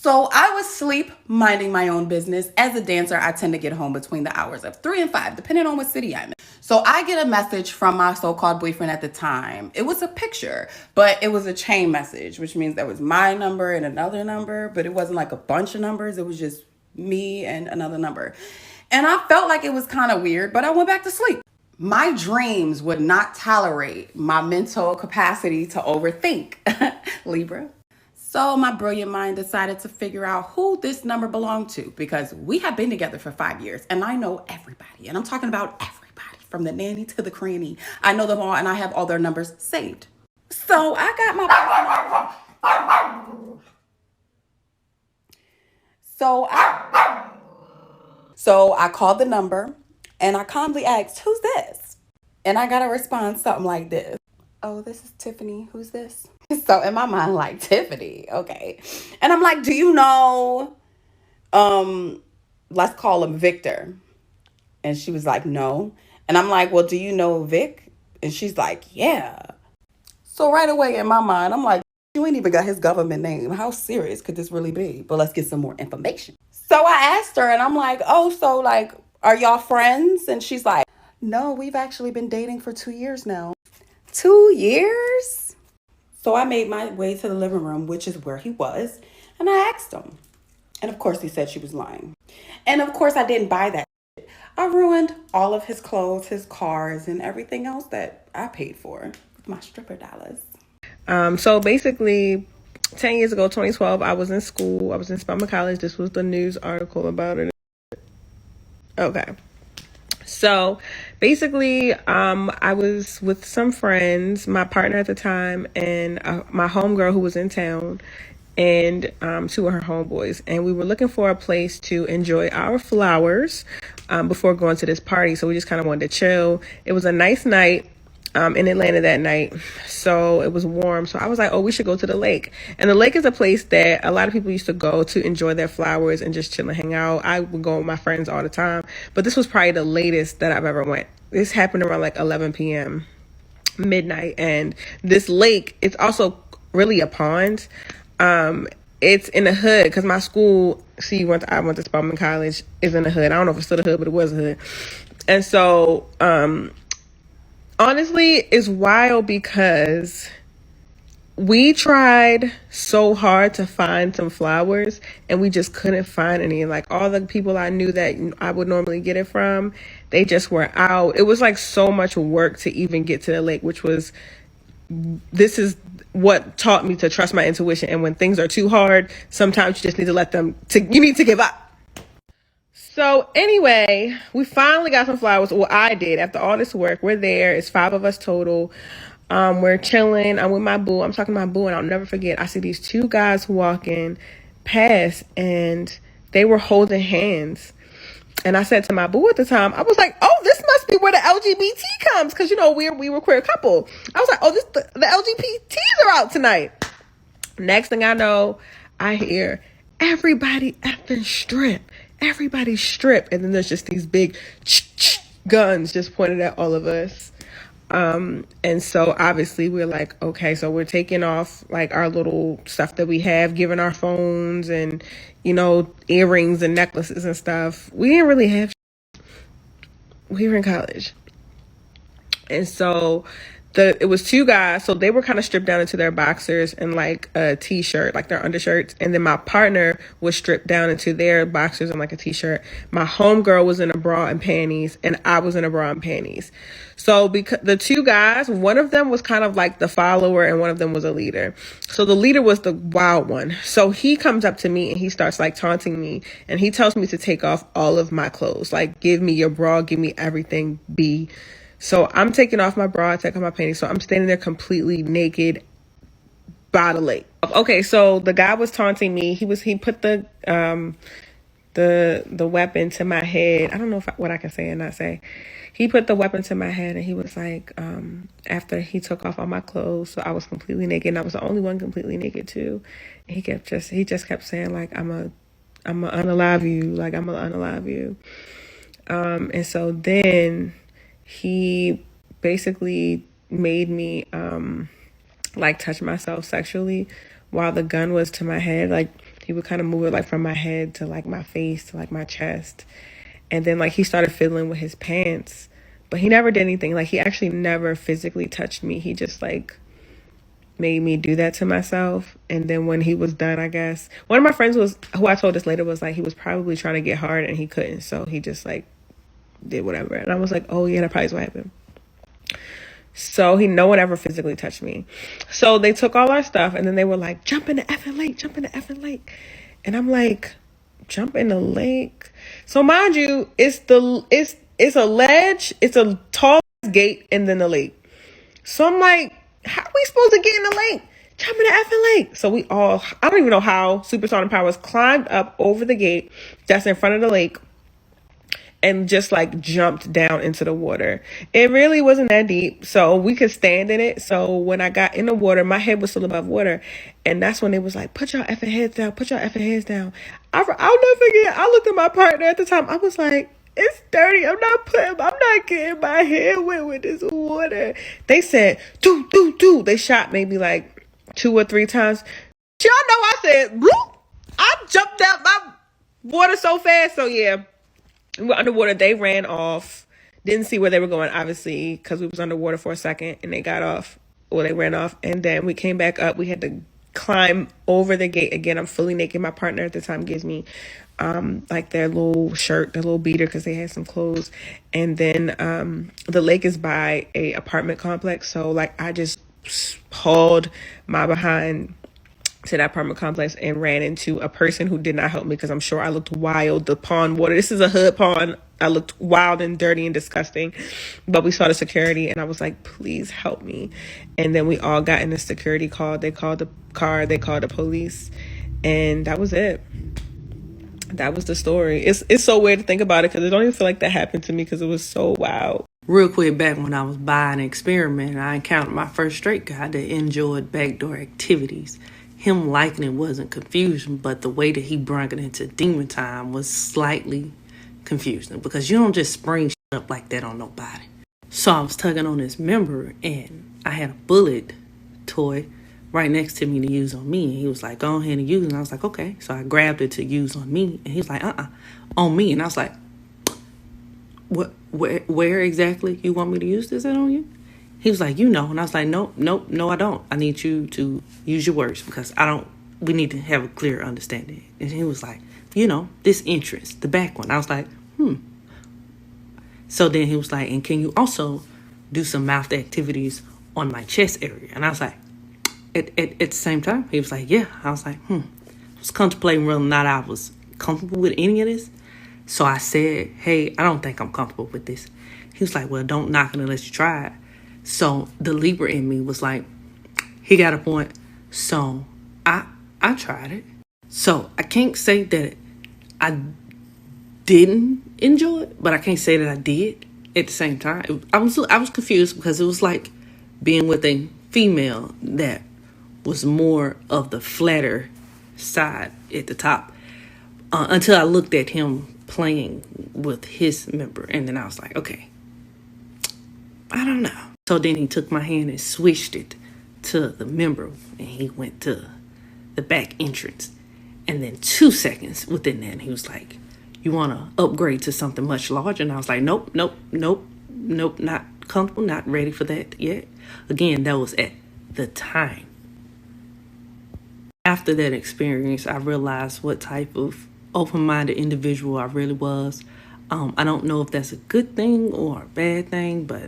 So I was asleep, minding my own business. As a dancer, I tend to get home between the hours of 3 and 5, depending on what city I'm in. So I get a message from my so-called boyfriend at the time. It was a picture, but it was a chain message, which means there was my number and another number, but it wasn't like a bunch of numbers. It was just me and another number. And I felt like it was kind of weird, but I went back to sleep. My dreams would not tolerate my mental capacity to overthink. Libra. So my brilliant mind decided to figure out who this number belonged to because we have been together for 5 years and I know everybody. And I'm talking about everybody from the nanny to the cranny. I know them all and I have all their numbers saved. So I got my So I called the number and I calmly asked, "Who's this?" And I got a response something like this. "Oh, this is Tiffany. Who's this?" So in my mind, like, Tiffany, okay. And I'm like, "Do you know, um, let's call him Victor?" And she was like, "No." And I'm like, "Well, do you know Vic?" And she's like, "Yeah." So right away in my mind, I'm like, "You ain't even got his government name. How serious could this really be?" But let's get some more information. So I asked her and I'm like, "Oh, so like, are y'all friends?" And she's like, "No, we've actually been dating for 2 years now." 2 years? So I made my way to the living room, which is where he was, and I asked him. And of course, he said she was lying. And of course, I didn't buy that. I ruined all of his clothes, his cars, and everything else that I paid for with my stripper dollars. So basically, 10 years ago, 2012, I was in school. I was in Spelman College. This was the news article about it. Okay. So basically, I was with some friends, my partner at the time, and my homegirl who was in town, and two of her homeboys. And we were looking for a place to enjoy our flowers before going to this party. So we just kind of wanted to chill. It was a nice night in Atlanta that night. So it was warm. So I was like, oh, we should go to the lake. And the lake is a place that a lot of people used to go to enjoy their flowers and just chill and hang out. I would go with my friends all the time. But this was probably the latest that I've ever went. This happened around like 11 p.m. midnight. And this lake, it's also really a pond. It's in the hood because my school, I went to Spelman College, is in the hood. I don't know if it's still the hood, but it was a hood. And so, honestly, it's wild because we tried so hard to find some flowers and we just couldn't find any. Like all the people I knew that I would normally get it from, they just were out. It was like so much work to even get to the lake, this is what taught me to trust my intuition. And when things are too hard, sometimes you just need to you need to give up. So anyway, we finally got some flowers. Well, I did. After all this work, we're there. It's 5 of us total. We're chilling. I'm with my boo. I'm talking to my boo, and I'll never forget. I see these 2 guys walking past, and they were holding hands. And I said to my boo at the time, I was like, "Oh, this must be where the LGBT comes," because we were queer couple. I was like, "Oh, the LGBTs are out tonight." Next thing I know, I hear everybody effing strip. Everybody strip. And then there's just these big guns just pointed at all of us. And so obviously we're like, okay, so we're taking off like our little stuff that we have, giving our phones and, earrings and necklaces and stuff. We didn't really have. We were in college. And so it was 2 guys, so they were kind of stripped down into their boxers and like a t-shirt, like their undershirts. And then my partner was stripped down into their boxers and like a t-shirt. My homegirl was in a bra and panties, and I was in a bra and panties. So because the 2 guys, one of them was kind of like the follower and one of them was a leader. So the leader was the wild one. So he comes up to me and he starts like taunting me, and he tells me to take off all of my clothes. Like, give me your bra, give me everything, So I'm taking off my bra, taking off my panties. So I'm standing there completely naked by the lake. Okay, so the guy was taunting me. He put the weapon to my head. I don't know what I can say and not say. He put the weapon to my head and he was like, after he took off all my clothes, so I was completely naked, and I was the only one completely naked too. And he just kept saying like, I'm gonna unalive you, like I'm gonna unalive you. And so then he basically made me like touch myself sexually while the gun was to my head. Like He would kind of move it like from my head to like my face to like my chest. And then like he started fiddling with his pants, but he never did anything. Like he actually never physically touched me. He just like made me do that to myself. And then when he was done, I guess one of my friends was, who I told this later, was like he was probably trying to get hard and he couldn't, so he just like did whatever. And I was like, oh yeah, that probably is what happened. So no one ever physically touched me. So they took all our stuff and then they were like, jump in the effing lake, jump in the effing lake. And I'm like, jump in the lake? So mind you, it's a ledge, it's a tall gate, and then the lake. So I'm like, how are we supposed to get in the lake? Jump in the effing lake. So we all, I don't even know how, supersonic powers climbed up over the gate that's in front of the lake and just like jumped down into the water. It really wasn't that deep, so we could stand in it. So when I got in the water, my head was still above water, and that's when it was like, put your effing heads down, put your effing heads down. I'll never forget, I looked at my partner at the time, I was like, it's dirty, I'm not getting my head wet with this water. They said, do. They shot maybe like 2 or 3 times. Y'all know I said, bloop. I jumped out my water so fast. So yeah, we were underwater. They ran off. Didn't see where they were going, obviously, because we was underwater for a second, and they got off, or they ran off. And then we came back up. We had to climb over the gate again. I'm fully naked. My partner at the time gives me like their little shirt, their little beater, because they had some clothes. And then the lake is by a apartment complex, so like I just hauled my behind to that apartment complex and ran into a person who did not help me, because I'm sure I looked wild. The pond water, this is a hood pond, I looked wild and dirty and disgusting. But we saw the security and I was like, please help me. And then we all got in the security call. They called the car, they called the police, and that was it. That was the story. It's so weird to think about it, because it don't even feel like that happened to me, because it was so wild. Real quick, back when I was buying an experiment, I encountered my first straight guy that enjoyed backdoor activities. Him liking it wasn't confusion, but the way that he brought it into demon time was slightly confusing, because you don't just spring shit up like that on nobody. So I was tugging on his member, and I had a bullet toy right next to me to use on me. And he was like, go ahead and use it. And I was like, okay. So I grabbed it to use on me. And he was like, on me. And I was like, what? Where exactly you want me to use this on you? He was like, you know. And I was like, no, I don't. I need you to use your words, because we need to have a clear understanding. And he was like, this entrance, the back one. I was like, So then he was like, and can you also do some mouth activities on my chest area? And I was like, at the same time, he was like, yeah. I was like, I was contemplating whether or not I was comfortable with any of this. So I said, hey, I don't think I'm comfortable with this. He was like, well, don't knock it unless you try it. So the Libra in me was like, he got a point. So I tried it. So I can't say that I didn't enjoy it, but I can't say that I did at the same time. I was confused, because it was like being with a female that was more of the flatter side at the top, until I looked at him playing with his member, and then I was like, okay, I don't know. So then he took my hand and switched it to the member, and he went to the back entrance. And then 2 seconds within that, he was like, you want to upgrade to something much larger? And I was like, nope, not comfortable, not ready for that yet. Again, that was at the time. After that experience, I realized what type of open-minded individual I really was. I don't know if that's a good thing or a bad thing, but